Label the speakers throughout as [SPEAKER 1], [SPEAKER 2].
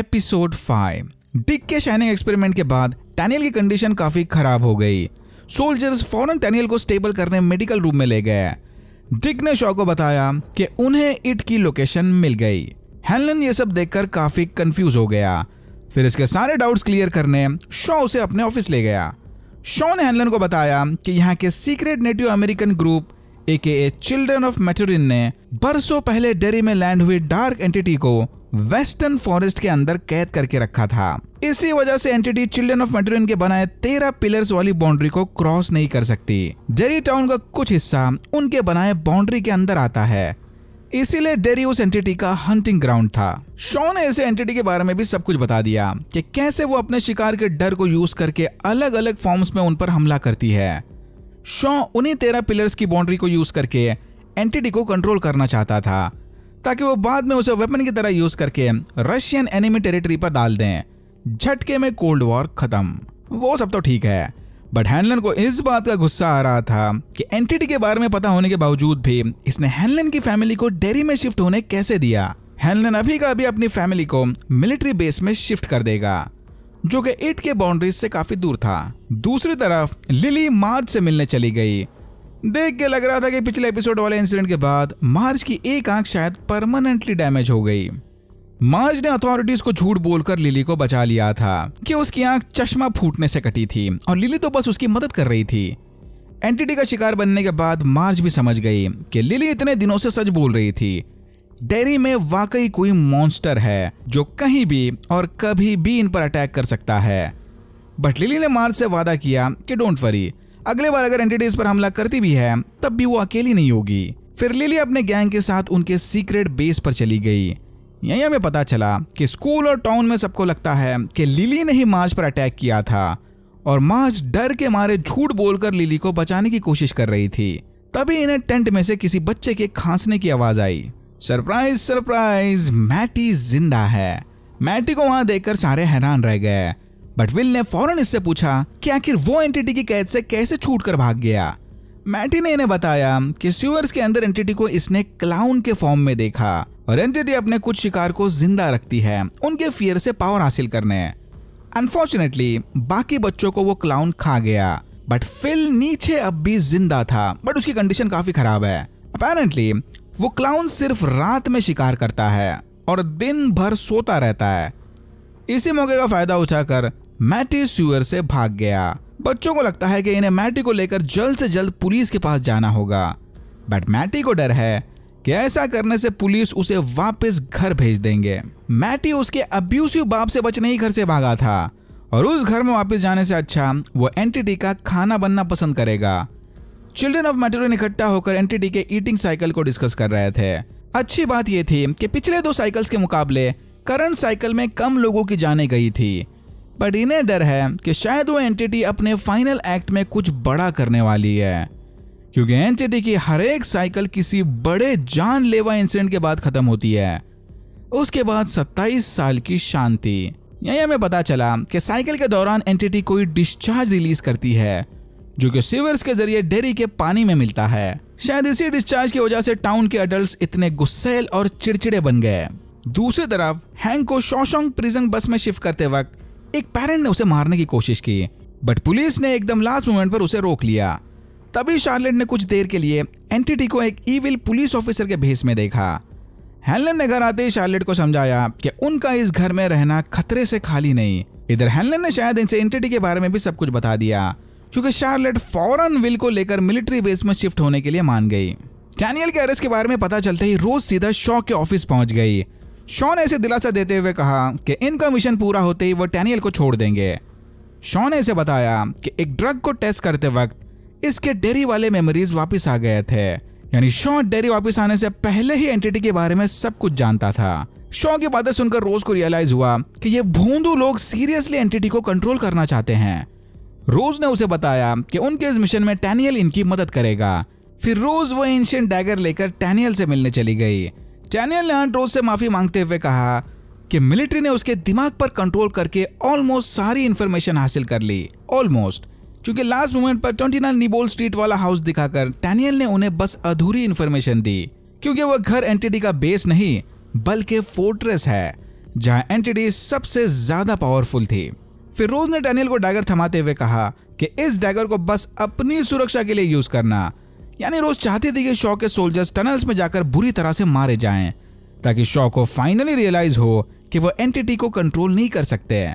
[SPEAKER 1] Episode 5। Dick के shining experiment के बाद डैनियल की कंडीशन काफी खराब हो गई। सोल्जर्स फौरन डैनियल को स्टेबल करने मेडिकल रूम में ले गए। डिक ने शॉ को बताया कि उन्हें इट की लोकेशन मिल गई। हेलन ये सब देखकर काफी कंफ्यूज हो गया। फिर इसके सारे डाउट्स क्लियर करने शॉ उसे अपने ऑफिस ले गया। शॉ ने हेलन को बताया कि यहाँ के secret native American group AKA children of Maturin ने बरसों पहले डेरी में लैंड हुई डार्क एंटिटी को वेस्टर्न फॉरेस्ट के अंदर कैद करके रखा था। इसी वजह से एंटिटी चिल्ड्रन ऑफ मैटुरिन के बनाए 13 पिलर्स वाली बाउंड्री को क्रॉस नहीं कर सकती। डेरी टाउन का कुछ हिस्सा उनके बनाए बाउंड्री के अंदर आता है, इसीलिए डेरी उस एंटिटी का हंटिंग ग्राउंड था। शॉ ने इसे एंटिटी के बारे में भी सब कुछ बता दिया कि कैसे वो अपने शिकार के डर को यूज करके अलग अलग फॉर्म्स में उन पर हमला करती है। शॉ उन्हीं 13 पिलर्स की बाउंड्री को यूज करके एंटिटी को कंट्रोल करना चाहता था, ताकि वो बाद में उसे वेपन की तरह यूज करके रशियन एनिमी टेरिटरी पर डाल दें। झटके में कोल्ड वॉर खत्म। वो सब तो ठीक है, बट हेलन को इस बात का गुस्सा आ रहा था कि एंटिटी के बारे में पता होने के बावजूद भी इसने हेलन की फैमिली को डेरी में शिफ्ट होने कैसे दिया। हेलन अभी का अभी अपनी फैमिली को मिलिट्री बेस में शिफ्ट कर देगा, जो कि इट के बाउंड्रीज से काफी दूर था। दूसरी तरफ लिली मार्ज से मिलने चली गई। देख के लग रहा था कि पिछले एपिसोड वाले इंसिडेंट के बाद मार्ज की एक आंख शायद परमानेंटली डैमेज हो गई। मार्ज ने अथॉरिटीज को झूठ बोलकर लिली को बचा लिया था कि उसकी आंख चश्मा फूटने से कटी थी और लिली तो बस उसकी मदद कर रही थी। एंटिटी का शिकार बनने के बाद मार्ज भी समझ गई कि लिली इतने दिनों से सच बोल रही थी। डेरी में वाकई कोई मॉन्स्टर है जो कहीं भी और कभी भी इन पर अटैक कर सकता है। बट लिली ने मार्ज से वादा किया कि डोंट वरी, अगले बार अगर एंटिटी इस पर हमला करती भी है तब भी वो अकेली नहीं होगी। फिर लिली अपने गैंग के साथ उनके सीक्रेट बेस पर चली गई। यहीं हमें पता चला कि स्कूल और टाउन में सबको लगता है कि लिली ने ही मार्ज पर अटैक किया था और मार्ज डर के मारे झूठ बोलकर लिली को बचाने की कोशिश कर रही थी। तभी इन्हें टेंट में से किसी बच्चे के खांसने की आवाज आई। सरप्राइज सरप्राइज, मैटी जिंदा है। मैटी को वहां देखकर सारे हैरान रह गए, बट विल ने फौरन इससे पूछा कि आखिर वो एंटिटी की कैद से कैसे छूटकर भाग गया। मैटी ने इन्हें बताया कि सीवर्स के अंदर एंटिटी को इसने क्लाउन के फॉर्म में देखा और एंटिटी अपने कुछ शिकार को जिंदा रखती है उनके फियर से पावर हासिल करने। अनफॉर्चुनेटली बाकी बच्चों को वो क्लाउन खा गया, बट फिल नीचे अब भी जिंदा था, बट उसकी कंडीशन काफी खराब है। अपेरेंटली वो क्लाउन सिर्फ रात में शिकार करता है और दिन भर सोता रहता है। इसी मौके का फायदा उठाकर मैटी सीवर से भाग गया। बच्चों को लगता है कि इन्हें मैटी को लेकर जल्द से जल्द पुलिस के पास जाना होगा, बट मैटी को डर है कि ऐसा करने से पुलिस उसे वापस घर भेज देंगे। मैटी उसके अब्यूसिव बाप से बचने ही घर से भागा था और उस घर में वापस जाने से अच्छा वो एंटिटी का खाना बनना पसंद करेगा। चिल्ड्रन ऑफ मैटुरिन इकट्ठा होकर एंटिटी के ईटिंग साइकिल को डिस्कस कर रहे थे। अच्छी बात यह थी कि पिछले 2 साइकिल्स के मुकाबले करंट साइकिल में कम लोगों की जाने गई थी, बट इन्हें डर है कि शायद वो एंटिटी अपने फाइनल एक्ट में कुछ बड़ा करने वाली है, क्योंकि एंटिटी की हर एक साइकिल किसी बड़े जानलेवा इंसिडेंट के बाद खत्म होती है। उसके बाद 27 साल की शांति। यहीं हमें पता चला कि साइकिल के दौरान एंटिटी कोई डिस्चार्ज रिलीज करती है, जो कि सीवर्स के जरिए डेरी के पानी में मिलता है। शायद इसी डिस्चार्ज की वजह से टाउन के अडल्ट्स इतने गुस्सैल और चिड़चिड़े बन गए। दूसरी तरफ हैंक को शॉशोंग प्रिजन बस में शिफ्ट करते वक्त एक पेरेंट ने उसे मारने की कोशिश की, बट पुलिस ने एकदम लास्ट मोमेंट पर उसे रोक लिया। तभी शार्लेट ने कुछ देर के लिए एंटिटी को एक इविल पुलिस ऑफिसर के भेस में देखा। हेलन ने घर आते ही शार्लेट को समझाया कि उनका इस घर में रहना खतरे से खाली नहीं। इधर हेलन ने शायद इनसे एंटिटी के बारे में भी सब कुछ बता दिया, क्योंकि शार्लेट फौरन विल को लेकर मिलिट्री बेस में शिफ्ट होने के लिए मान गई। डैनियल के अरेस्ट के बारे में पता चलते ही रोज सीधा शॉ के ऑफिस पहुंच गई। शॉ ने इसे दिलासा देते हुए कहा कि इनका मिशन पूरा होते ही वो डैनियल को छोड़ देंगे। शॉ ने इसे बताया कि एक ड्रग को टेस्ट करते वक्त इसके डेरी वाले मेमोरीज वापस आ गए थे, यानी शॉ डेरी वापस आने से पहले ही एंटिटी के बारे में सब कुछ जानता था। शॉ की बातें सुनकर रोज को रियलाइज हुआ कि ये भोंदू लोग सीरियसली एंटिटी को कंट्रोल करना चाहते हैं। रोज ने उसे बताया कि उनके इस मिशन में डैनियल इनकी मदद करेगा। फिर रोज वो एंशिएंट डैगर लेकर डैनियल से मिलने चली गई। डैनियल ने आंट रोज से माफी मांगते हुए कहा कि मिलिट्री ने उसके दिमाग पर कंट्रोल करके ऑलमोस्ट सारी इंफॉर्मेशन हासिल कर ली। ऑलमोस्ट, क्योंकि लास्ट मोमेंट पर 29 निबोल स्ट्रीट वाला हाउस दिखाकर डैनियल ने उन्हें बस अधूरी इंफॉर्मेशन दी, क्योंकि वह घर एंटिटी का बेस नहीं बल्कि फोर्ट्रेस है जहां एंटिटी सबसे ज्यादा पावरफुल थी। फिर रोज ने डैनियल को डैगर थमाते हुए कहा कि इस डैगर को बस अपनी सुरक्षा के लिए यूज करना। यानी रोज चाहती थी कि शॉ के सोल्जर्स टनल्स में जाकर बुरी तरह से मारे जाएं, ताकि शॉ को फाइनली रियलाइज हो कि वो एंटिटी को कंट्रोल नहीं कर सकते।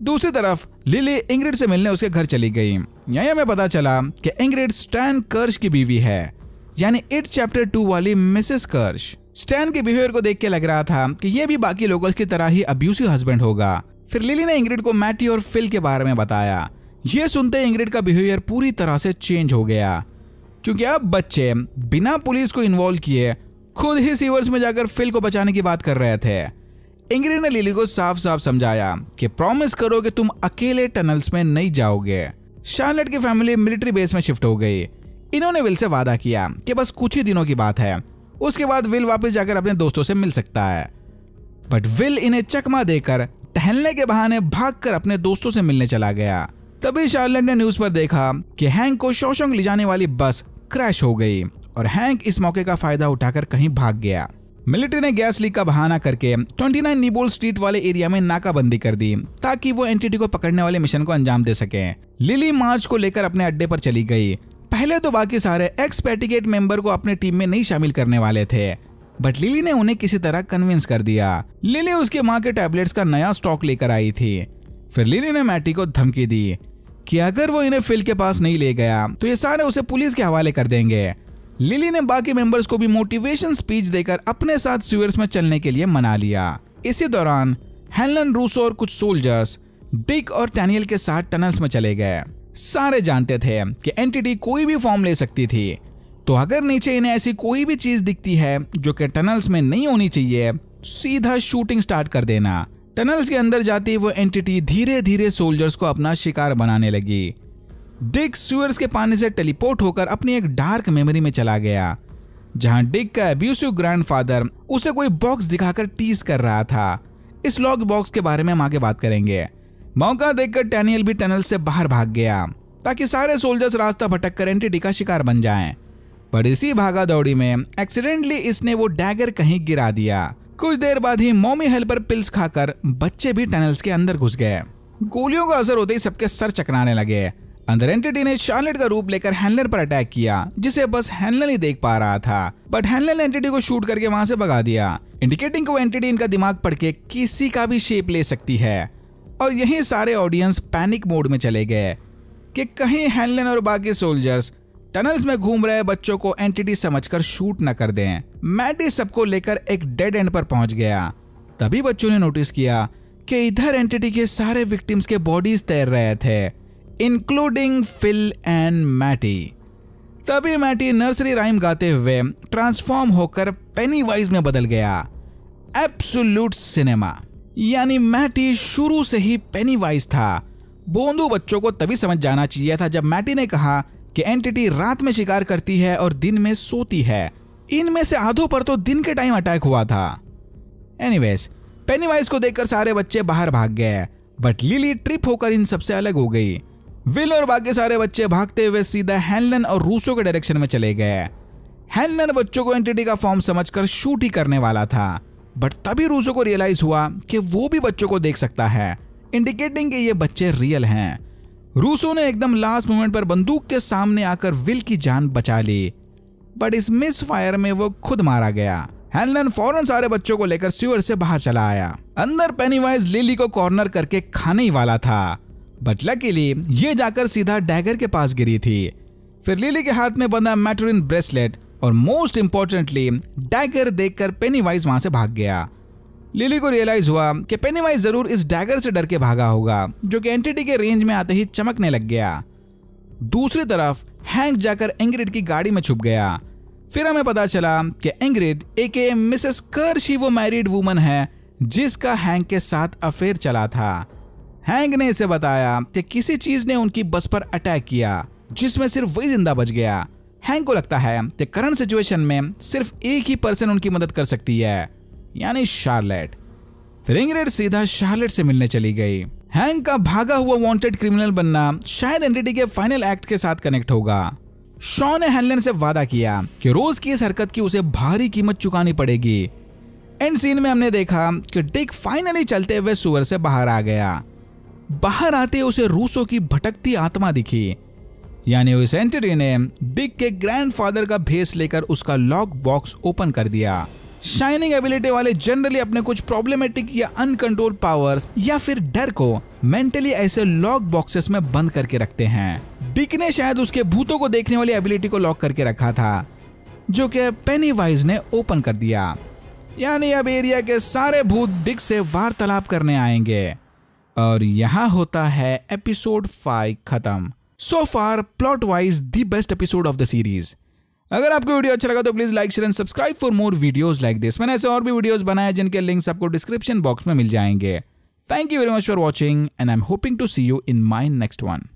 [SPEAKER 1] दूसरी तरफ लिली इंग्रिड से मिलने उसके घर चली गई। यहीं हमें पता चला कि इंग्रिड स्टैन कर्श की बीवी है, यानी इट चैप्टर 2 वाली मिसेस कर्श। स्टैन के बिहेवियर को देख के लग रहा था कि ये भी बाकी लोकल्स की तरह ही अब्यूसिव हस्बैंड होगा। फिर लिली ने इंग्रिड को मैटी और फिल के बारे में बताया। ये सुनते इंग्रिड का बिहेवियर पूरी तरह से चेंज हो गया, क्योंकि अब बच्चे बिना पुलिस को इन्वॉल्व किए खुद ही सीवर्स में जाकर फिल को बचाने की बात कर रहे थे। इंग्रिड ने लिली को साफ साफ समझाया कि प्रॉमिस करो कि तुम अकेले टनल्स में नहीं जाओगे। शार्लेट की फैमिली मिलिट्री बेस में शिफ्ट हो गई। इन्होंने विल से वादा किया कि बस कुछ ही दिनों की बात है, उसके बाद विल वापस जाकर अपने दोस्तों से मिल सकता है। बट विल इन्हें चकमा देकर टहलने के बहाने भागकर अपने दोस्तों से मिलने चला गया। तभी शार्लेट ने न्यूज पर देखा कि हैंक को शॉशंक ले जाने वाली बस क्रैश हो गई और हैंक इस मौके का फायदा उठाकर कहीं भाग गया। मिलिट्री ने गैस लीक का बहाना करके 29 नीबोल स्ट्रीट वाले एरिया में नाकाबंदी कर दी, ताकि वो एंटिटी को पकड़ने वाले मिशन को अंजाम दे सके। लिली मार्च को लेकर अपने अड्डे पर चली गई। पहले तो बाकी सारे एक्स पेटिकेट मेंबर को अपने टीम में नहीं शामिल करने वाले थे, बट लिली ने उन्हें किसी तरह कन्विंस कर दिया। लिली उसके माँ के टैबलेट्स का नया स्टॉक लेकर आई थी। फिर लिली ने मैटी को धमकी दी कि अगर वो इन्हें फिल के पास नहीं ले गया तो ये सारे उसे पुलिस के हवाले कर देंगे। लिली ने बाकी मेंबर्स को भी मोटिवेशन स्पीच देकर अपने साथ सीवर्स में चलने के लिए मना लिया। इसी दौरान हेलन, रूसो और कुछ सोल्जर्स डिक और डैनियल के साथ टनल्स में चले गए। सारे जानते थे कि एंटिटी कोई भी फॉर्म ले सकती थी, तो अगर नीचे इन्हें ऐसी कोई भी चीज दिखती है जो कि टनल्स में नहीं होनी चाहिए, सीधा शूटिंग स्टार्ट कर देना। टनल्स के अंदर जाती वो एंटिटी धीरे धीरे सोल्जर्स को अपना शिकार बनाने लगी। डिक सीवर्स के पानी से टेलीपोर्ट होकर अपनी एक डार्क मेमोरी में चला गया, जहां डिक का अब्यूसिव ग्रैंडफादर उसे कोई बॉक्स दिखाकर टीज कर रहा था। इस लॉक बॉक्स के बारे में हम आगे बात करेंगे। मौका देखकर डैनियल भी टनल से बाहर भाग गया, ताकि सारे सोल्जर्स रास्ता भटक कर एंटिटी का शिकार बन जाएं। पर इसी भागा दौड़ी में एक्सीडेंटली इसने वो डैगर कहीं गिरा दिया। कुछ देर बाद ही मॉमी हेल्पर पिल्स खाकर बच्चे भी टनल्स के अंदर घुस गए। गोलियों का असर होते ही सबके सर चकराने लगे। अंदर एंटिटी ने शार्लेट का रूप लेकर हैनलर पर अटैक किया, जिसे बस हैनलर ही देख पा रहा था। बट हैनलर ने एंटिटी को शूट करके वहां से भगा दिया, इंडिकेटिंग को एंटिटी इनका दिमाग पढ़ के किसी का भी शेप ले सकती है। और यही सारे ऑडियंस पैनिक मोड में चले गए कि कहीं हैनलन और बाकी सोल्जर्स टनल्स में घूम रहे बच्चों को एंटिटी समझकर शूट न कर दें। मैटी सबको लेकर एक डेड एंड पर पहुंच गया। तभी बच्चों ने नोटिस किया कि इधर एंटिटी के सारे विक्टिम्स के बॉडीज तैर रहे थे, इंक्लूडिंग फिल एंड मैटी। तभी मैटी नर्सरी राइम गाते हुए ट्रांसफॉर्म होकर पेनीवाइज में बदल गया। एब्सोल्यूट सिनेमा, यानी मैटी शुरू से ही पेनीवाइज था। बोंदू बच्चों को तभी समझ जाना चाहिए था जब मैटी ने कहा कि एंटिटी रात में शिकार करती है और दिन में सोती है। इनमें से आधों पर तो दिन के टाइम अटैक हुआ था। एनीवेज, पेनीवाइज को देखकर सारे बच्चे बाहर भाग गए, बट लिली ट्रिप होकर इन सबसे अलग हो गई। विल और बाकी सारे बच्चे भागते हुए सीधा हैनलन और रूसो के डायरेक्शन में चले गए। हैनलन बच्चों को एंटिटी का फॉर्म समझकर शूट ही करने वाला था, बट तभी रूसो को रियलाइज हुआ कि वो भी बच्चों को देख सकता है, इंडिकेटिंग कि ये बच्चे रियल हैं। रूसो ने एकदम लास्ट मोमेंट पर बंदूक के सामने आकर विल की जान बचा ली, बट इस मिस फायर में वो खुद मारा गया। हैनलन फौरन सारे बच्चों को लेकर सीवर से बाहर चला आया। अंदर पेनीवाइज लिली को कॉर्नर करके खाने ही वाला था, बट लकीली ये जाकर सीधा डैगर के पास गिरी थी। फिर लिली के हाथ में बंधा मैटरिन ब्रेसलेट और मोस्ट इंपॉर्टेंटली डैगर देखकर पेनीवाइज वहां से भाग गया। लिली को रियलाइज हुआ कि पेनीवाइज जरूर इस डैगर से डर के भागा होगा, जो कि एंटिटी के रेंज में आते ही चमकने लग गया। दूसरी तरफ हैंक जाकर इंग्रिड की गाड़ी में छुप गया। फिर हमें पता चला कि इंग्रिड एके मिसेस कर्श ही वो मैरिड वुमन है जिसका हैंक के साथ अफेयर चला था। हैंक ने इसे बताया कि किसी चीज ने उनकी बस पर अटैक किया, जिसमें सिर्फ वही जिंदा बच गया। हैंक को लगता है कि करंट सिचुएशन में सिर्फ एक ही पर्सन उनकी मदद कर सकती है, यानी शार्लेट। फिर इंग्रिड सीधा शार्लेट से मिलने चली गई। हैंक का भागा हुआ वांटेड क्रिमिनल बनना शायद एंटिटी के फाइनल एक्ट के साथ कनेक्ट होगा। शॉ ने हैनलन से वादा किया कि रोज की इस हरकत की उसे भारी कीमत चुकानी पड़ेगी। एंड सीन में हमने देखा कि डिक फाइनली चलते हुए सुअर से बाहर आ गया। बाहर आते उसे रूसो की भटकती आत्मा दिखी, यानी उस एंटिटी ने डिक के ग्रैंडफादर का भेस लेकर उसका लॉक बॉक्स ओपन कर दिया। शाइनिंग एबिलिटी वाले जनरली अपने कुछ प्रॉब्लमेटिक या अनकंट्रोल पावर्स या फिर डर को मेंटली ऐसे लॉक बॉक्सेस में बंद करके रखते हैं। डिक ने शायद उसके भूतों को देखने वाली एबिलिटी को लॉक करके रखा था, जो कि पेनीवाइज ने ओपन कर दिया। यानी अब एरिया के सारे भूत डिक से वार्तालाप करने आएंगे। और यहाँ होता है एपिसोड 5 खत्म। So far plot wise the best episode of the series. अगर आपको वीडियो अच्छा लगा तो please like share and subscribe for more videos like this. मैंने ऐसे और भी वीडियोस बनाए जिनके लिंक्स आपको डिस्क्रिप्शन बॉक्स में मिल जाएंगे। Thank you very much for watching and I am hoping to see you in my next one.